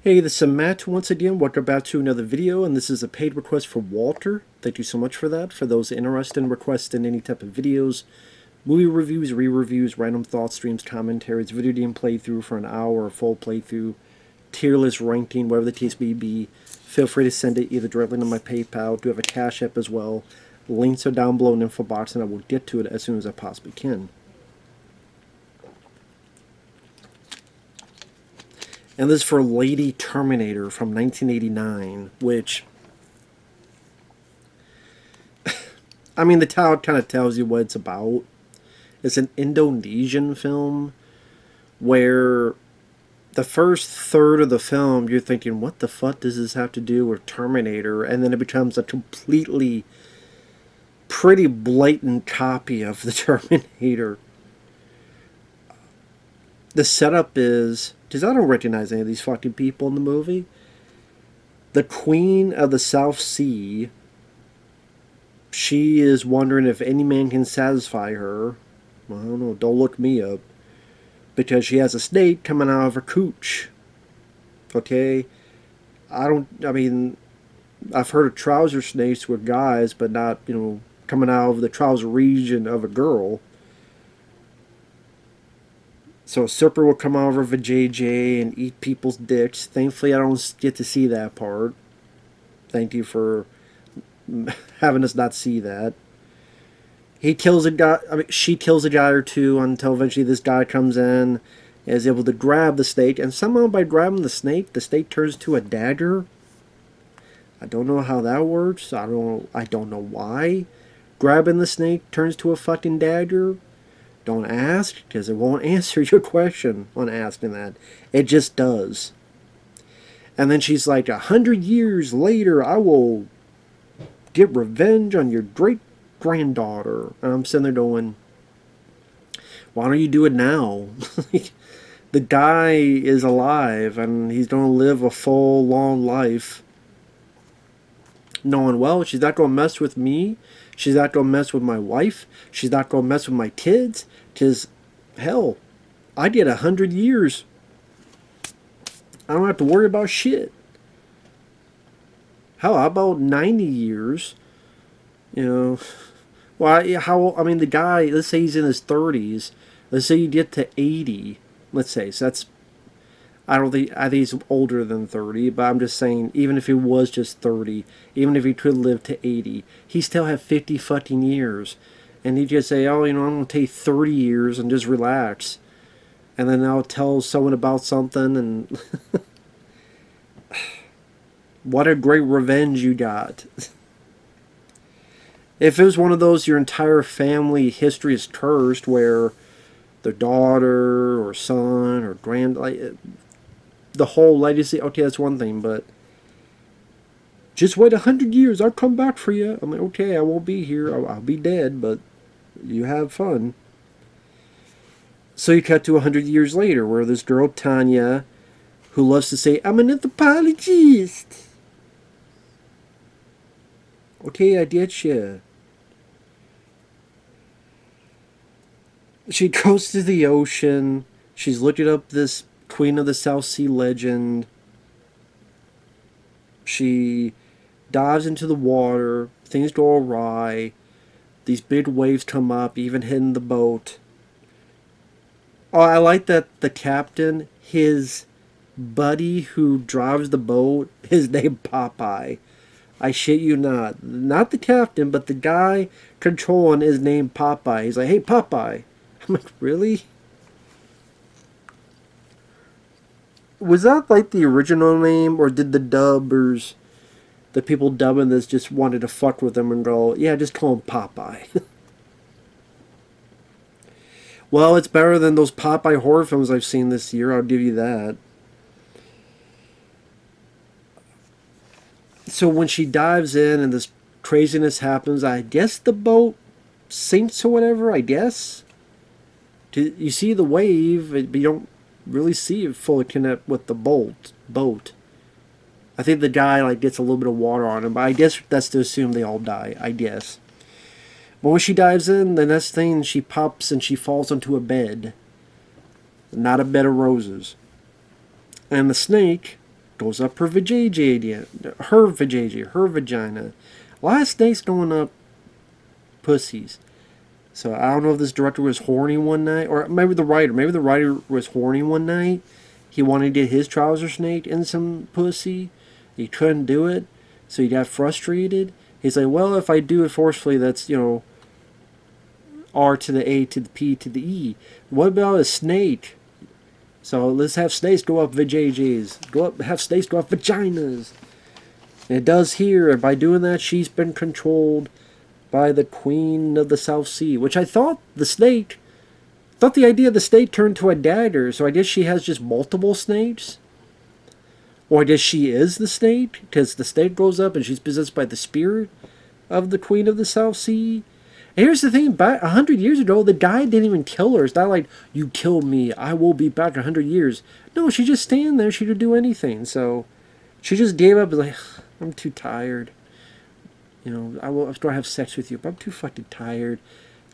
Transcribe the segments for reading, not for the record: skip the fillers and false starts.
Hey, this is Matt once again. Welcome back to another video, and this is a paid request for Walter. Thank you so much for that. For those interested in requesting any type of videos, movie reviews, re-reviews, random thoughts, streams, commentaries, video game playthrough for an hour, a full playthrough, tier list ranking, whatever the case may be, feel free to send it either directly to my PayPal. I do have a CashApp as well. Links are down below in the info box, and I will get to it as soon as I possibly can. And this is for Lady Terminator from 1989, which, I mean, the title kind of tells you what it's about. It's an Indonesian film where the first third of the film, you're thinking, what the fuck does this have to do with Terminator? And then it becomes a completely pretty blatant copy of the Terminator. The setup is, because I don't recognize any of these fucking people in the movie. The Queen of the South Sea, she is wondering if any man can satisfy her. Well, I don't know, don't look me up. Because she has a snake coming out of her cooch. Okay? I mean, I've heard of trouser snakes with guys, but not, coming out of the trouser region of a girl. So a serpent will come out of her vajayjay and eat people's dicks. Thankfully, I don't get to see that part. Thank you for having us not see that. He kills a guy. I mean, she kills a guy or two until eventually this guy comes in and is able to grab the snake. And somehow by grabbing the snake turns to a dagger. I don't know how that works. I don't know why. Grabbing the snake turns to a fucking dagger. Don't ask, because it won't answer your question on asking that. It just does. And then she's like, 100 years later, I will get revenge on your great-granddaughter. And I'm sitting there going, why don't you do it now? The guy is alive, and he's going to live a full, long life. Knowing, well, she's not going to mess with me. She's not going to mess with my wife. She's not going to mess with my kids. Because, hell, I get 100 years. I don't have to worry about shit. How about 90 years? Well, the guy, let's say he's in his 30s. Let's say you get to 80. Let's say, so that's, I think he's older than 30, but I'm just saying, even if he was just 30, even if he could live to 80, he still have 50 fucking years. And he'd just say, oh, I'm going to take 30 years and just relax. And then I'll tell someone about something, and what a great revenge you got. If it was one of those, your entire family history is cursed, where their daughter or son or the whole legacy, okay, that's one thing, but just wait 100 years, I'll come back for you. I'm like, okay, I won't be here, I'll be dead, but you have fun. So you cut to 100 years later, where this girl, Tanya, who loves to say, I'm an anthropologist. Okay, I get you. She goes to the ocean. She's looking up this Queen of the South Sea legend. She dives into the water. Things go awry. These big waves come up, even hitting the boat. Oh, I like that the captain, his buddy who drives the boat, his name Popeye. I shit you not. Not the captain, but the guy controlling is named Popeye. He's like, hey, Popeye. I'm like, really? Was that like the original name, or did the dubbers, the people dubbing this, just wanted to fuck with him and go, yeah, just call him Popeye? Well, it's better than those Popeye horror films I've seen this year, I'll give you that. So when she dives in and this craziness happens, I guess the boat sinks or whatever, I guess. You see the wave, but you don't really see it fully connect with the boat. I think the guy gets a little bit of water on him, but I guess that's to assume they all die, I guess. But when she dives in, the next thing, she pops and she falls onto a bed. Not a bed of roses. And the snake goes up her vajayjay, her vajayjay, her vagina. A lot of snakes going up pussies. So I don't know if this director was horny one night, or maybe the writer. Maybe the writer was horny one night. He wanted to get his trouser snake in some pussy. He couldn't do it, so he got frustrated. He's like, well, if I do it forcefully, that's, R to the A to the P to the E. What about a snake? So let's have snakes go up vajayjays. Have snakes go up vaginas. And it does here, and by doing that, she's been controlled by the Queen of the South Sea, which I thought the idea of the snake turned to a dagger, so I guess she has just multiple snakes? Or I guess she is the snake, because the snake goes up and she's possessed by the spirit of the Queen of the South Sea. And here's the thing, back 100 years ago, the guy didn't even kill her. It's not like, you killed me, I will be back 100 years. No, she just stand there, she could do anything, so she just gave up, like, I'm too tired. I will still have sex with you, but I'm too fucking tired.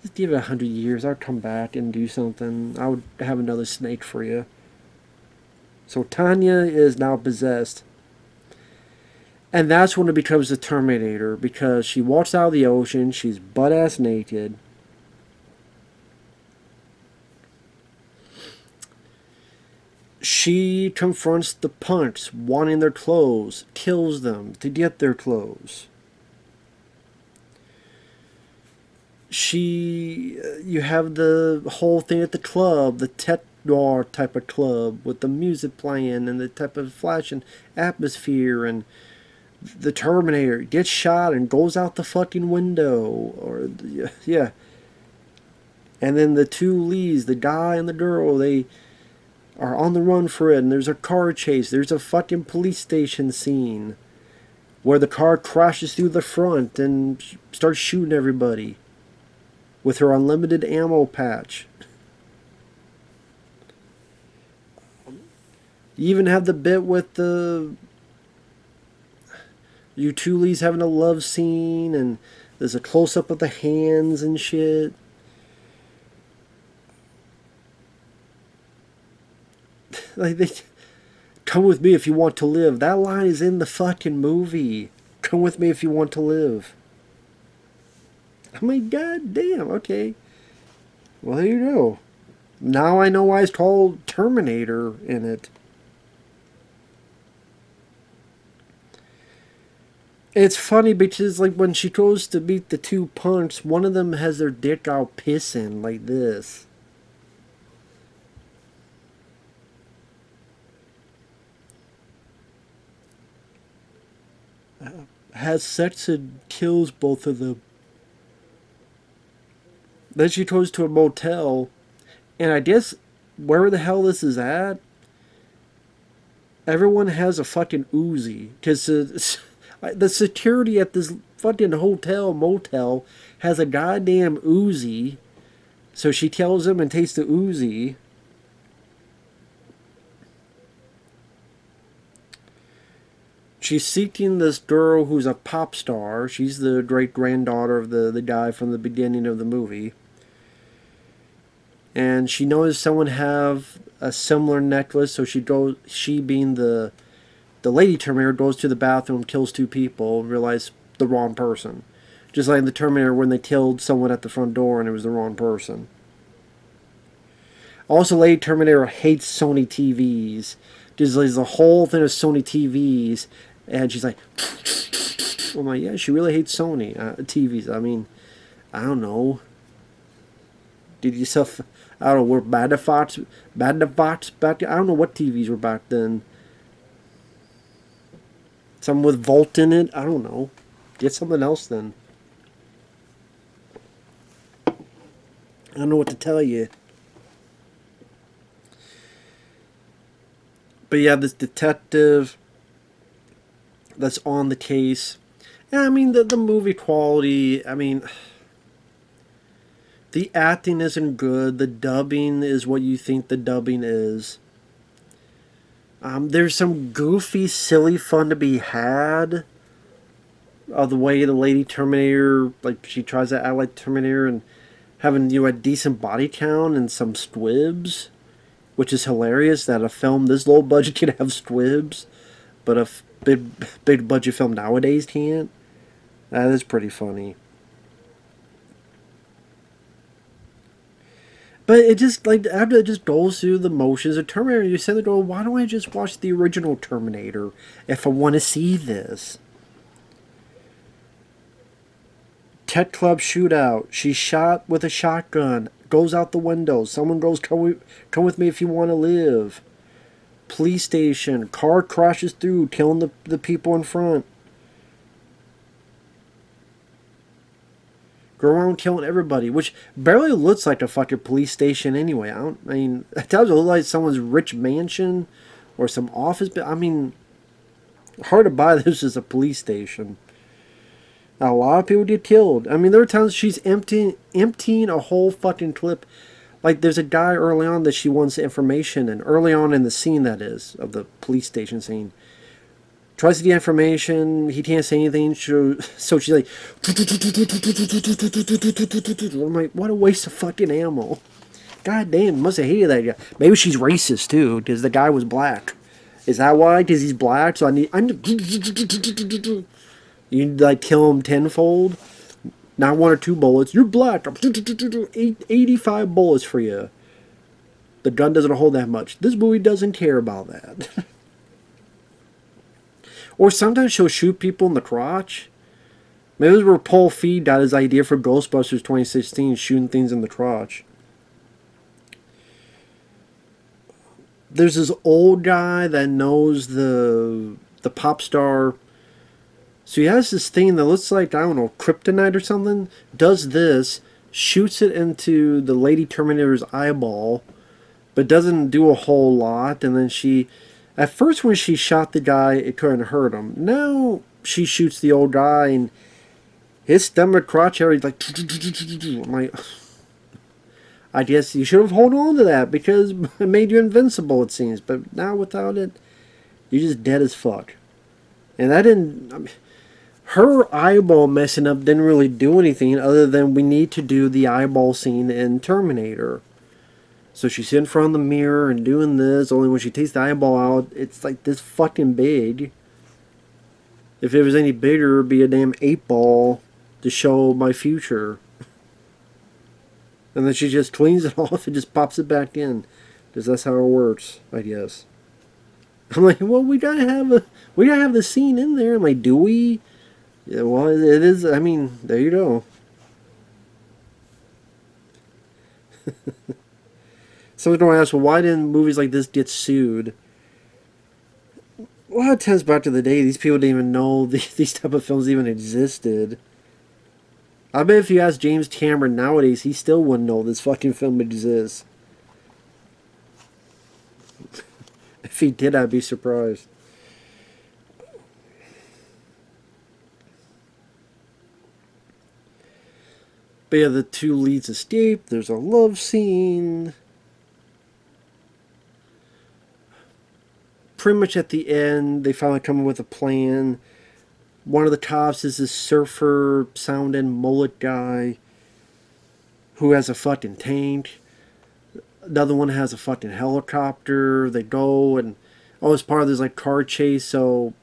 Just give it 100 years. I'll come back and do something. I would have another snake for you. So Tanya is now possessed. And that's when it becomes the Terminator, because she walks out of the ocean. She's butt-ass naked. She confronts the punks wanting their clothes, kills them to get their clothes. You have the whole thing at the club, the techno type of club with the music playing and the type of flashing atmosphere, and the Terminator gets shot and goes out the fucking window, or yeah. And then the two leads, the guy and the girl, they are on the run for it, and there's a car chase. There's a fucking police station scene where the car crashes through the front and starts shooting everybody with her unlimited ammo patch. You even have the bit with the you two leads having a love scene, and there's a close-up of the hands and shit. Like, they come with me if you want to live. That line is in the fucking movie. Come with me if you want to live. I mean, god damn, okay. Well, there you go. Now I know why it's called Terminator in it. It's funny because, like, when she goes to meet the two punks, one of them has their dick out pissing like this. Has sex and kills both of them. Then she goes to a motel, and I guess wherever the hell this is at, everyone has a fucking Uzi. Because the security at this fucking motel has a goddamn Uzi. So she tells him and takes the Uzi. She's seeking this girl who's a pop star. She's the great-granddaughter of the guy from the beginning of the movie. And she knows someone have a similar necklace, so she being the lady Terminator, goes to the bathroom, kills two people, and realizes the wrong person. Just like in the Terminator when they killed someone at the front door and it was the wrong person. Also, Lady Terminator hates Sony TVs. There's the whole thing of Sony TVs, and she's like, I'm like, yeah, she really hates Sony TVs. I mean, I don't know. Did yourself, I don't know, were Badafots back then? I don't know what TVs were back then. Something with Volt in it? I don't know. Get something else then. I don't know what to tell you. But yeah, this detective that's on the case. Yeah, I mean, the movie quality, I mean, the acting isn't good. The dubbing is what you think the dubbing is. There's some goofy, silly fun to be had. Of the way the Lady Terminator, like, she tries to act like Terminator and having, a decent body count and some squibs. Which is hilarious that a film this low budget can have squibs. but a big budget film nowadays can't. That is pretty funny. But it just like after it just goes through the motions of Terminator, you sit there going, why don't I just watch the original Terminator if I want to see this? Tet Club shootout. She's shot with a shotgun. Goes out the window. Someone goes, come with me if you want to live. Police station. Car crashes through, killing the people in front. Go around killing everybody, which barely looks like a fucking police station anyway. I mean, it does look like someone's rich mansion or some office. But I mean, hard to buy this as a police station. A lot of people get killed. I mean, there are times she's emptying a whole fucking clip. Like, there's a guy early on that she wants information, and early on in the scene, that is, of the police station scene. Tries to get information, he can't say anything, so she's like... I'm like, what a waste of fucking ammo. God damn, must have hated that guy. Maybe she's racist, too, because the guy was black. Is that why? Because he's black, so I need... You like kill him tenfold. Not one or two bullets. You're black. 85 bullets for you. The gun doesn't hold that much. This movie doesn't care about that. Or sometimes she'll shoot people in the crotch. Maybe this is where Paul Feig got his idea for Ghostbusters 2016, shooting things in the crotch. There's this old guy that knows the pop star. So he has this thing that looks like, I don't know, kryptonite or something. Does this, shoots it into the Lady Terminator's eyeball, but doesn't do a whole lot. And then she, at first when she shot the guy, it couldn't hurt him. Now she shoots the old guy and his stomach, crotch area, like, I'm like, I guess you should have held on to that because it made you invincible, it seems. But now without it, you're just dead as fuck. And that didn't... I mean, her eyeball messing up didn't really do anything other than we need to do the eyeball scene in Terminator. So she's in front of the mirror and doing this, only when she takes the eyeball out, it's like this fucking big. If it was any bigger, it'd be a damn 8-ball to show my future. And then she just cleans it off and just pops it back in. Because that's how it works, I guess. I'm like, well, we gotta have the scene in there. I'm like, do we? Yeah, well, it is. I mean, there you go. Someone's going to ask, well, why didn't movies like this get sued? A lot of times back to the day, these people didn't even know these type of films even existed. I bet if you ask James Cameron nowadays, he still wouldn't know this fucking film exists. If he did, I'd be surprised. But yeah, the two leads escape. There's a love scene. Pretty much at the end, they finally come up with a plan. One of the cops is this surfer sounding mullet guy who has a fucking tank. The other one has a fucking helicopter. They go and, oh, it's part of this like car chase. So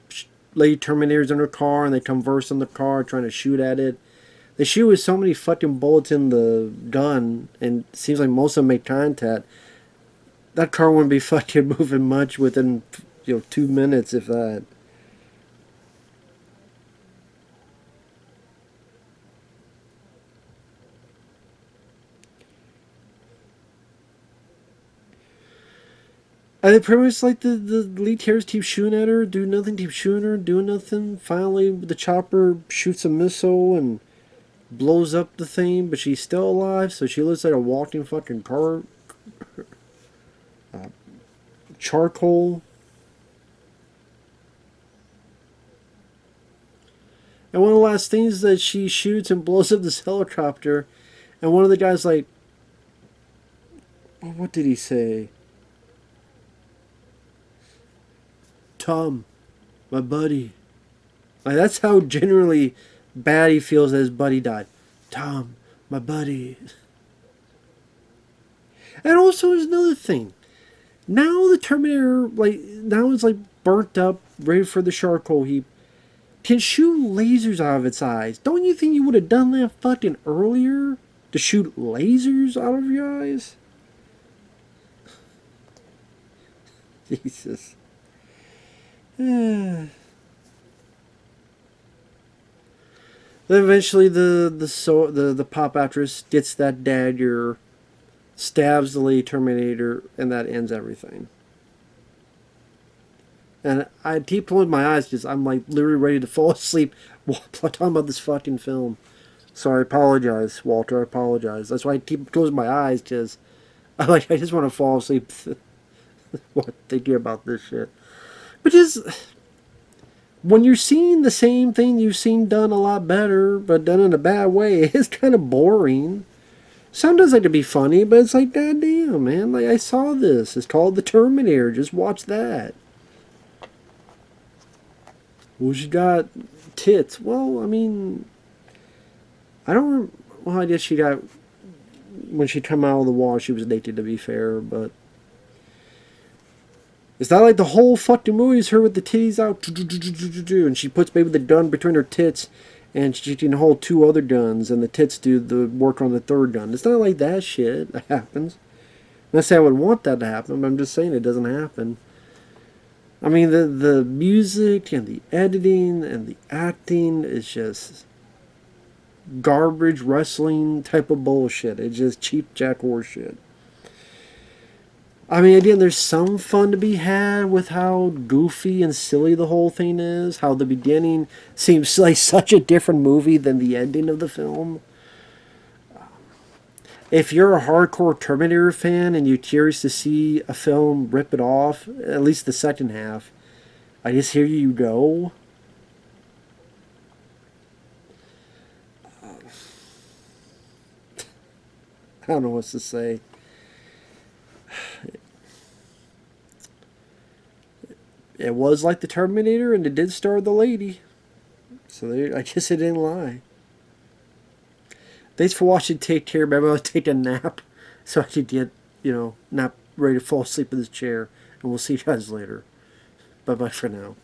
Lady Terminator's in her car and they converse in the car trying to shoot at it. They shoot with so many fucking bullets in the gun, and it seems like most of them make contact. That car wouldn't be fucking moving much within, 2 minutes, if that. And it pretty much like the lead terrorists keep shooting at her, do nothing, keep shooting her, doing nothing. Finally, the chopper shoots a missile and blows up the thing, but she's still alive, so she looks like a walking fucking charcoal. And one of the last things that she shoots and blows up this helicopter, and one of the guys like, what did he say? Tom, my buddy. Like, that's how generally bad he feels that his buddy died. Tom, my buddy. And also, there's another thing. Now the Terminator, now it's like burnt up, ready for the charcoal heap, can shoot lasers out of its eyes. Don't you think you would have done that fucking earlier? To shoot lasers out of your eyes? Jesus. Then eventually the pop actress gets that dagger, stabs the lady Terminator, and that ends everything. And I keep closing my eyes because I'm like literally ready to fall asleep while talking about this fucking film. So I apologize, Walter. I apologize. That's why I keep closing my eyes because I just want to fall asleep while thinking about this shit. Which is, when you're seeing the same thing you've seen done a lot better, but done in a bad way, it's kind of boring. Sometimes like to be funny, but it's like, goddamn, man. Like, I saw this. It's called The Terminator. Just watch that. Well, she got tits. Well, I mean, I don't. Well, I guess she got, when she come out of the wall, she was naked, to be fair, but it's not like the whole fucking movie is her with the titties out, and she puts maybe the gun between her tits, and she can hold two other guns, and the tits do the work on the third gun. It's not like that shit that happens. I'm not saying I would want that to happen, but I'm just saying it doesn't happen. I mean, the music and the editing and the acting is just garbage wrestling type of bullshit. It's just cheap jack horse shit. I mean, again, there's some fun to be had with how goofy and silly the whole thing is. How the beginning seems like such a different movie than the ending of the film. If you're a hardcore Terminator fan and you're curious to see a film rip it off, at least the second half, I guess here you go. I don't know what to say. It was like the Terminator, and it did star the lady. So I guess it didn't lie. Thanks for watching. Take care. Maybe I'll take a nap so I could get, not ready to fall asleep in this chair. And we'll see you guys later. Bye-bye for now.